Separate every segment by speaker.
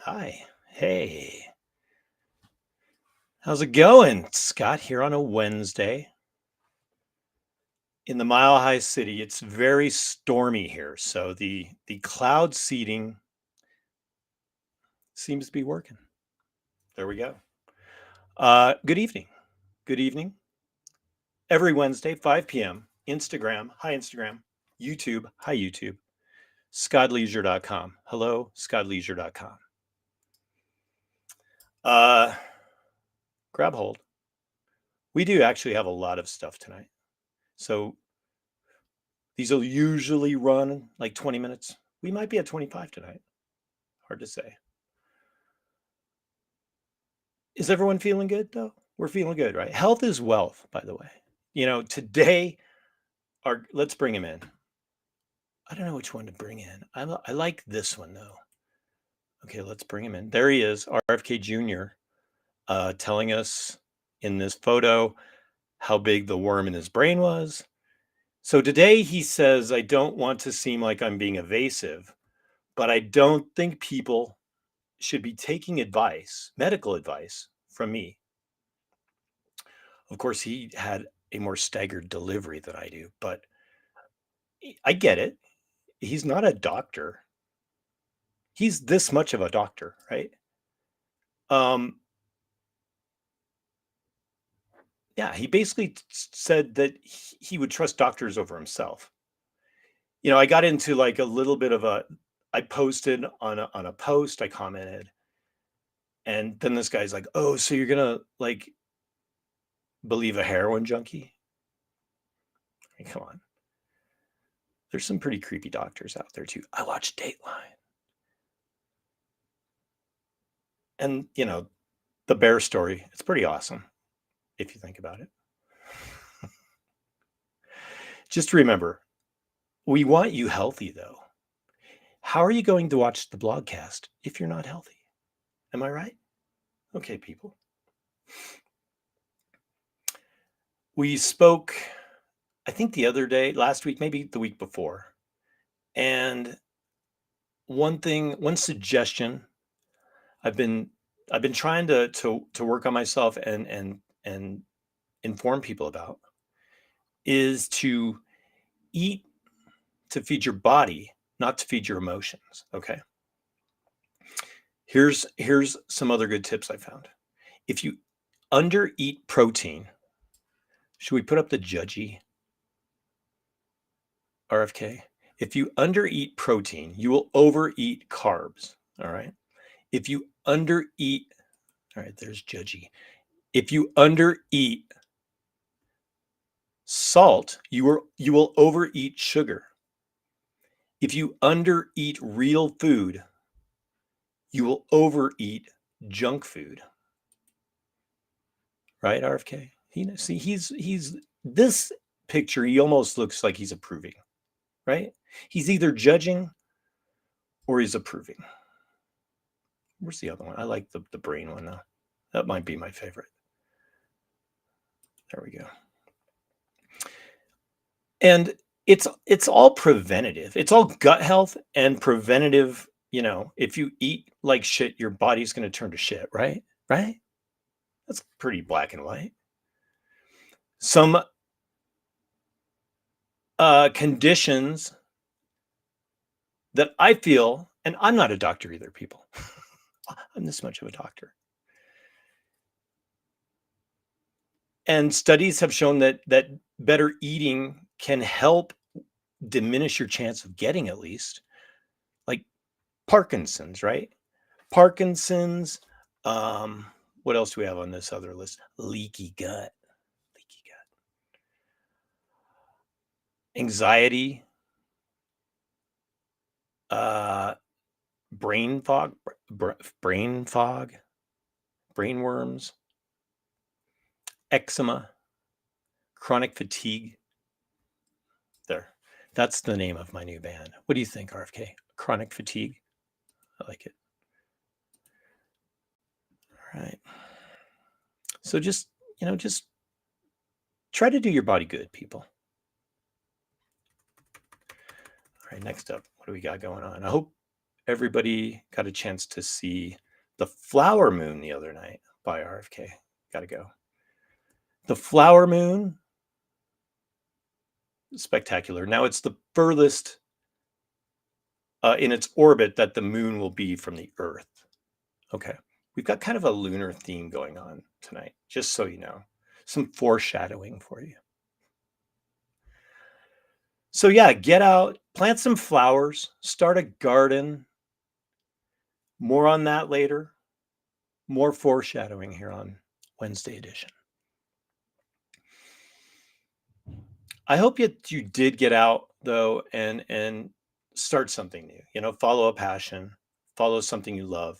Speaker 1: Hi. Hey. How's it going? Scott here on a Wednesday in the Mile High City. It's very stormy here, so the cloud seeding seems to be working. There we go. Good evening. Good evening. Every Wednesday, 5 p.m. Instagram. Hi, Instagram. YouTube. Hi, YouTube. ScottLeisure.com. Hello, ScottLeisure.com. Uh, grab hold. We do actually have a lot of stuff tonight. So these will usually run like 20 minutes. We might be at 25 tonight. Hard to say. Is everyone feeling good though? We're feeling good, right? Health is wealth, by the way. Today, let's bring him in. I don't know which one to bring in. I like this one though. Okay, let's bring him in. There he is, RFK Jr., telling us in this photo how big the worm in his brain was. So today he says, I don't want to seem like I'm being evasive, but I don't think people should be taking advice, medical advice, from me. Of course, he had a more staggered delivery than I do, but I get it. He's not a doctor. He's this much of a doctor, right? Um, yeah, he basically said that he would trust doctors over himself. I got into like a little bit of I posted on a post, I commented, and then this guy's like, "Oh, so you're gonna like believe a heroin junkie?" I mean, come on. There's some pretty creepy doctors out there too. I watch Dateline. And, the bear story, it's pretty awesome if you think about it. Just remember, we want you healthy though. How are you going to watch the blogcast if you're not healthy? Am I right? Okay, people. We spoke, I think the other day, last week, maybe the week before. And one suggestion I've been trying to work on myself and inform people about is to eat to feed your body, not to feed your emotions. Okay. Here's some other good tips I found. If you under eat protein, should we put up the judgy RFK? If you under eat protein, you will overeat carbs. All right. If you under eat, all right, there's judgy. If you under eat salt, you will overeat sugar. If you under eat real food, you will overeat junk food. Right, RFK? He's this picture, he almost looks like he's approving, right? He's either judging or he's approving. Where's the other one? I like the brain one though. That might be my favorite. There we go. And it's all preventative. It's all gut health and preventative. If you eat like shit, your body's going to turn to shit, right? Right? That's pretty black and white. Some conditions that I feel, and I'm not a doctor either, people. I'm this much of a doctor. And studies have shown that better eating can help diminish your chance of getting, at least, like Parkinson's, right? Parkinson's. What else do we have on this other list? Leaky gut. Anxiety, brain fog, brain fog, brain worms, eczema, chronic fatigue. There. That's the name of my new band. What do you think, RFK? Chronic fatigue? I like it. All right. So just try to do your body good, people. All right, next up, what do we got going on? I hope everybody got a chance to see the flower moon the other night by RFK. Got to go. The flower moon, spectacular. Now it's the furthest in its orbit that the moon will be from the Earth. Okay. We've got kind of a lunar theme going on tonight, just so you know. Some foreshadowing for you. So yeah, get out, plant some flowers, start a garden. More on that later. More foreshadowing here on Wednesday edition. I hope you did get out though and start something new. You know, follow a passion, follow something you love,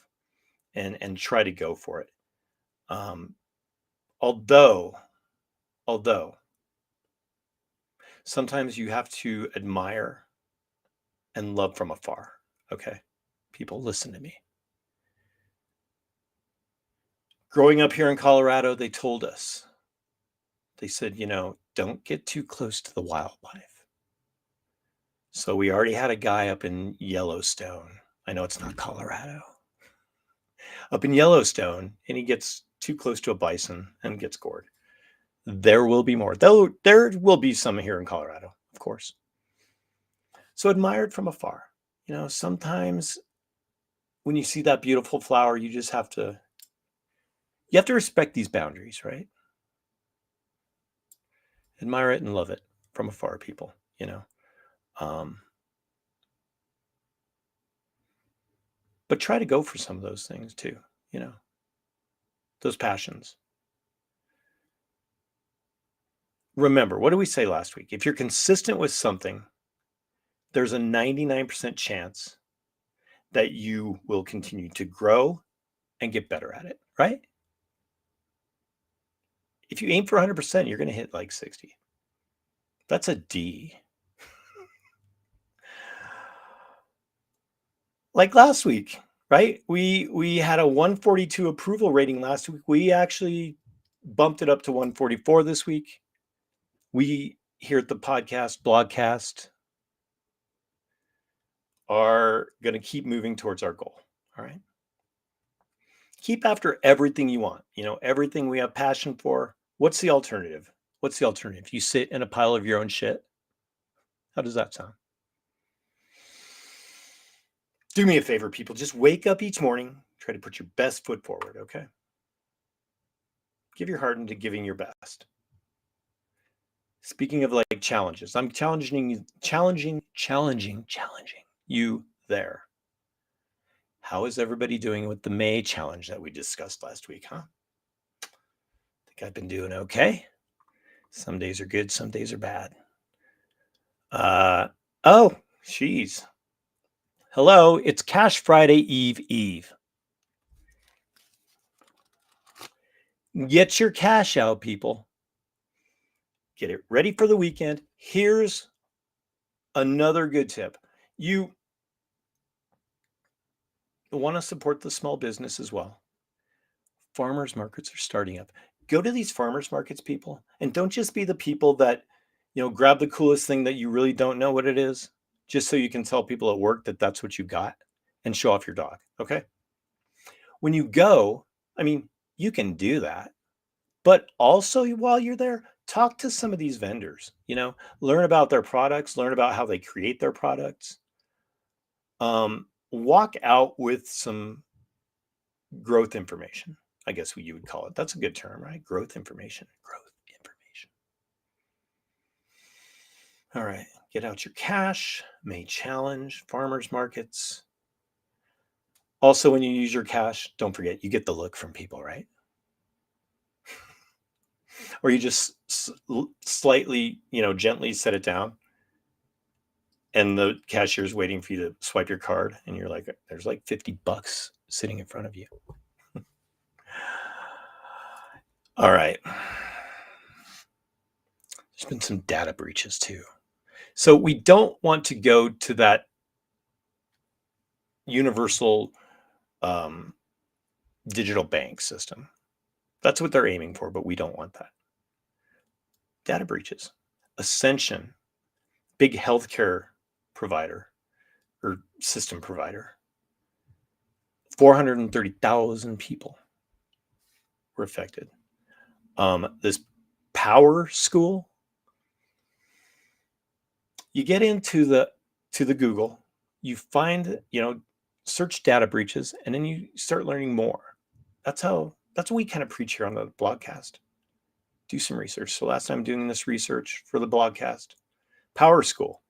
Speaker 1: and try to go for it. Although sometimes you have to admire and love from afar. Okay, people, listen to me. Growing up here in Colorado, they told us, they said, you know, don't get too close to the wildlife. So we already had a guy up in Yellowstone. I know it's not Colorado. Up in Yellowstone, and he gets too close to a bison and gets gored. There will be more. Though there will be some here in Colorado, of course. So admire it from afar. You know, sometimes when you see that beautiful flower, you just have to respect these boundaries, right? Admire it and love it from afar, people, you know. But try to go for some of those things too, you know, those passions. Remember, what did we say last week? If you're consistent with something, there's a 99% chance that you will continue to grow and get better at it, right? If you aim for 100%, you're going to hit like 60. That's a D. Like last week, right? We had a 142 approval rating last week. We actually bumped it up to 144 this week. We here at the blogcast are going to keep moving towards our goal. All right. Keep after everything you want, you know, everything we have passion for. What's the alternative? What's the alternative? You sit in a pile of your own shit. How does that sound? Do me a favor, people. Just wake up each morning, try to put your best foot forward, okay? Give your heart into giving your best. Speaking of like challenges, I'm challenging you there. How is everybody doing with the May challenge that we discussed last week, huh? I think I've been doing okay. Some days are good, some days are bad. Oh, geez. Hello, it's Cash Friday Eve. Get your cash out, people. Get it ready for the weekend. Here's another good tip. You want to support the small business as well. Farmers markets are starting up. Go to these farmers markets, people, and don't just be the people that, you know, grab the coolest thing that you really don't know what it is, just so you can tell people at work that that's what you got and show off your dog. Okay. When you go, I mean, you can do that, but also while you're there, talk to some of these vendors, you know, learn about their products, learn about how they create their products. Walk out with some growth information, I guess what you would call it. That's a good term, right? Growth information. All right. Get out your cash, May challenge, farmers markets. Also, when you use your cash, don't forget you get the look from people, right? Or you just slightly, you know, gently set it down and the cashier's waiting for you to swipe your card and you're like, there's like $50 sitting in front of you. All right. There's been some data breaches too. So we don't want to go to that universal digital bank system. That's what they're aiming for, but we don't want that. Data breaches. Ascension, big healthcare provider or system provider, 430,000 people were affected. This Power School, you get into the Google, you find, search data breaches, and then you start learning more. That's what we kind of preach here on the blogcast. Do some research. So last time doing this research for the blogcast, Power School.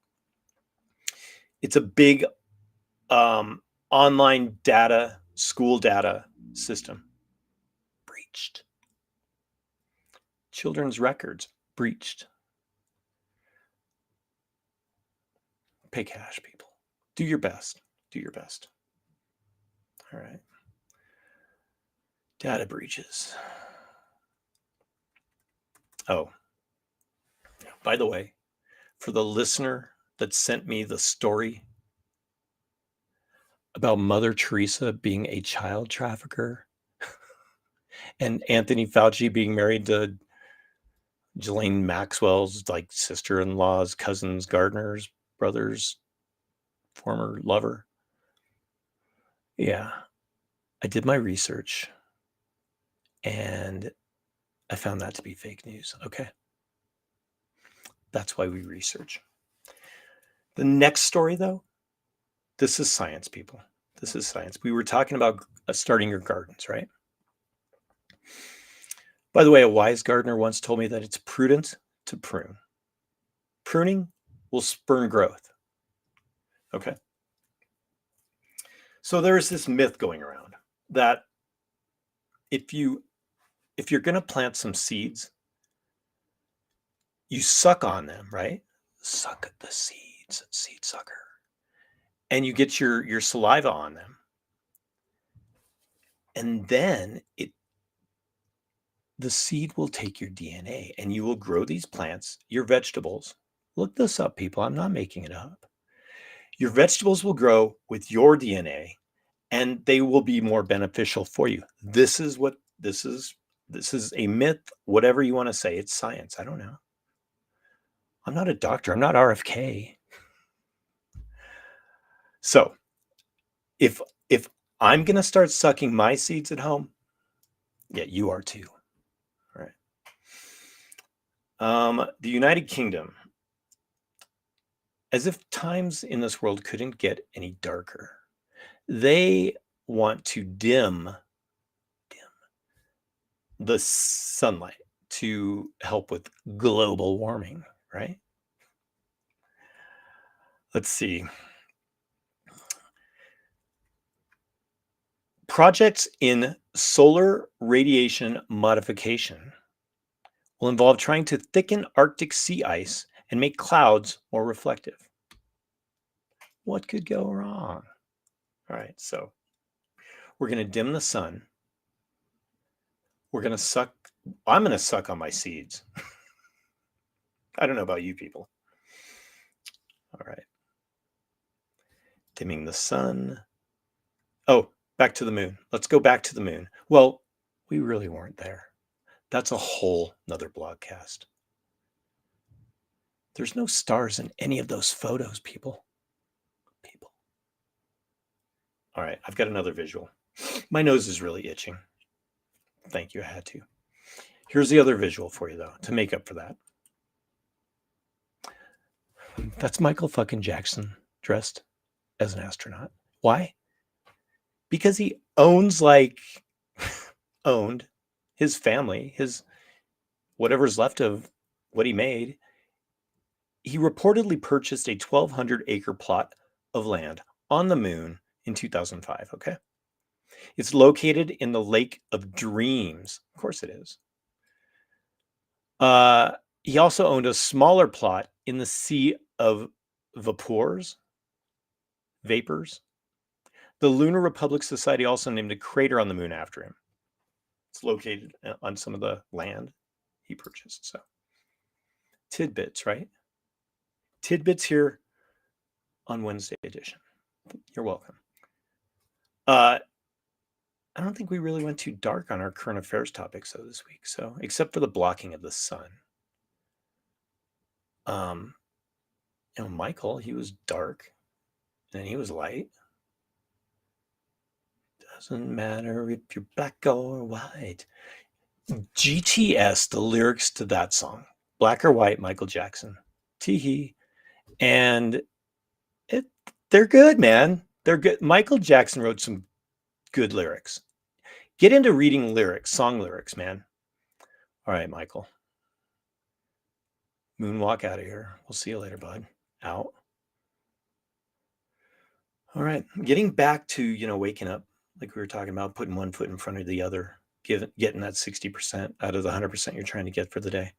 Speaker 1: It's a big online school data system. Breached. Children's records breached. Pay cash, people. Do your best. Do your best. All right. Data breaches. Oh, by the way, for the listener that sent me the story about Mother Teresa being a child trafficker and Anthony Fauci being married to Ghislaine Maxwell's sister-in-law's cousin's Gardner's brother's former lover. Yeah, I did my research and I found that to be fake news. Okay. That's why we research. The next story, though, this is science, people. This is science. We were talking about starting your gardens, right? By the way, a wise gardener once told me that it's prudent to prune. Pruning will spur growth. Okay. So there's this myth going around that if you're going to plant some seeds, you suck on them, right? Suck the seeds, seed sucker. And you get your saliva on them. And then the seed will take your DNA and you will grow these plants, your vegetables. Look this up, people. I'm not making it up. Your vegetables will grow with your DNA and they will be more beneficial for you. This is a myth, whatever you want to say. It's science. I don't know. I'm not a doctor. I'm not RFK. So if I'm going to start sucking my seeds at home, yeah, you are too. All right. The United Kingdom, as if times in this world couldn't get any darker, they want to dim the sunlight to help with global warming, right? Let's see. Projects in solar radiation modification will involve trying to thicken Arctic sea ice and make clouds more reflective. What could go wrong? All right, so we're going to dim the sun. We're going to suck. I'm going to suck on my seeds. I don't know about you people. All right. Dimming the sun. Oh, back to the moon. Let's go back to the moon. Well, we really weren't there. That's a whole nother blogcast. There's no stars in any of those photos, people. All right, I've got another visual. My nose is really itching. Thank you, I had to. Here's the other visual for you, though, to make up for that. That's Michael fucking Jackson dressed as an astronaut. Why? Because he owned his family, his whatever's left of what he made. He reportedly purchased a 1,200-acre plot of land on the moon in 2005, okay? It's located in the Lake of Dreams. Of course it is. He also owned a smaller plot in the Sea of Vapors. The Lunar Republic Society also named a crater on the moon after him. It's located on some of the land he purchased. So, tidbits, right? Tidbits here on Wednesday edition. You're welcome. I don't think we really went too dark on our current affairs topics though this week. So, except for the blocking of the sun. Michael, he was dark and he was light. Doesn't matter if you're black or white. GTS, the lyrics to that song, Black or White, Michael Jackson. Teehee. And they're good, man. They're good. Michael Jackson wrote some good lyrics. Get into reading lyrics, song lyrics, man. All right, Michael. Moonwalk out of here. We'll see you later, bud. Out. All right. Getting back to, waking up, like we were talking about, putting one foot in front of the other, getting that 60% out of the 100% you're trying to get for the day.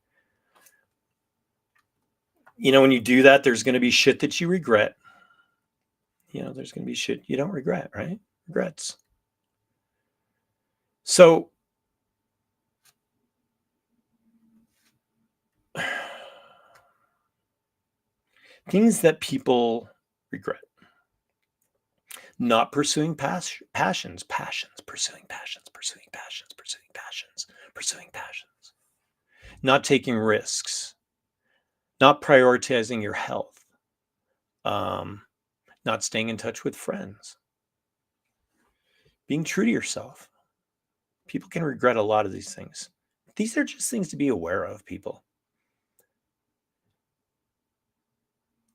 Speaker 1: When you do that, there's going to be shit that you regret. There's going to be shit you don't regret, right? Regrets. So things that people regret. Not pursuing passions, pursuing passions. Not taking risks. Not prioritizing your health. Not staying in touch with friends. Being true to yourself. People can regret a lot of these things. These are just things to be aware of, people.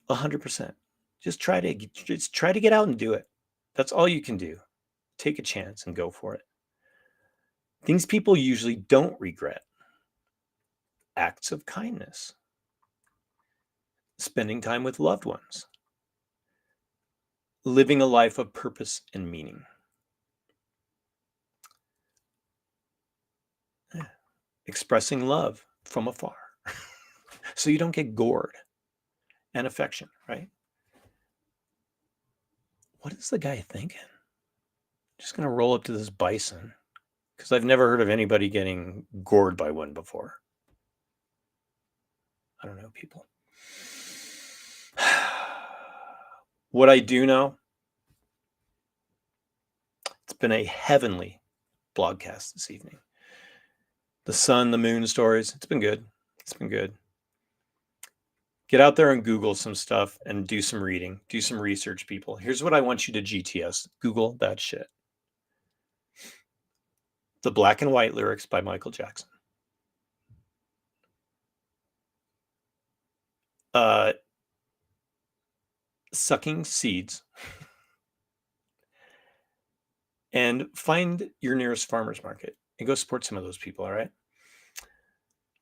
Speaker 1: 100%. Just try to get out and do it. That's all you can do. Take a chance and go for it. Things people usually don't regret. Acts of kindness. Spending time with loved ones. Living a life of purpose and meaning. Expressing love from afar so you don't get gored, and affection, right? What is the guy thinking? Just going to roll up to this bison because I've never heard of anybody getting gored by one before. I don't know, people. What I do know, it's been a heavenly blogcast this evening. The sun, the moon stories. It's been good. Get out there and Google some stuff and do some reading. Do some research, people. Here's what I want you to GTS. Google that shit. The Black and White lyrics by Michael Jackson. Sucking seeds. And find your nearest farmer's market and go support some of those people, all right?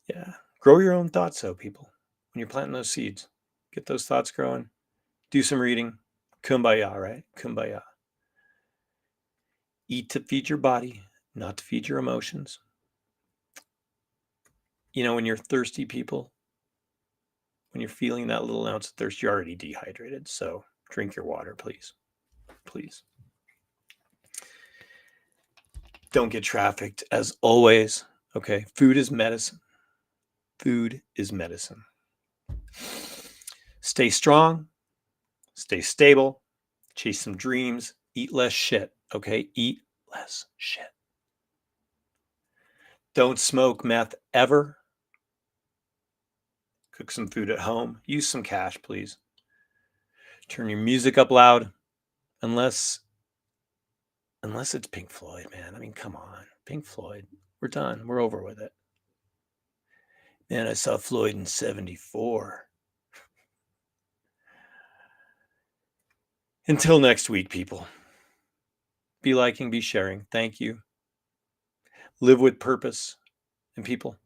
Speaker 1: Yeah. Grow your own thoughts, though, people. When you're planting those seeds, get those thoughts growing. Do some reading. Kumbaya, right? Kumbaya. Eat to feed your body, not to feed your emotions. When you're thirsty, people, when you're feeling that little ounce of thirst, you're already dehydrated. So drink your water, please. Please. Don't get trafficked, as always. Okay. Food is medicine. Stay strong. Stay stable. Chase some dreams. Eat less shit. Okay. Eat less shit. Don't smoke meth ever. Cook some food at home. Use some cash, please. Turn your music up loud. Unless it's Pink Floyd, man. I mean, come on. Pink Floyd. We're done. We're over with it. Man, I saw Floyd in 1974. Until next week, people. Be liking, be sharing. Thank you. Live with purpose. And people,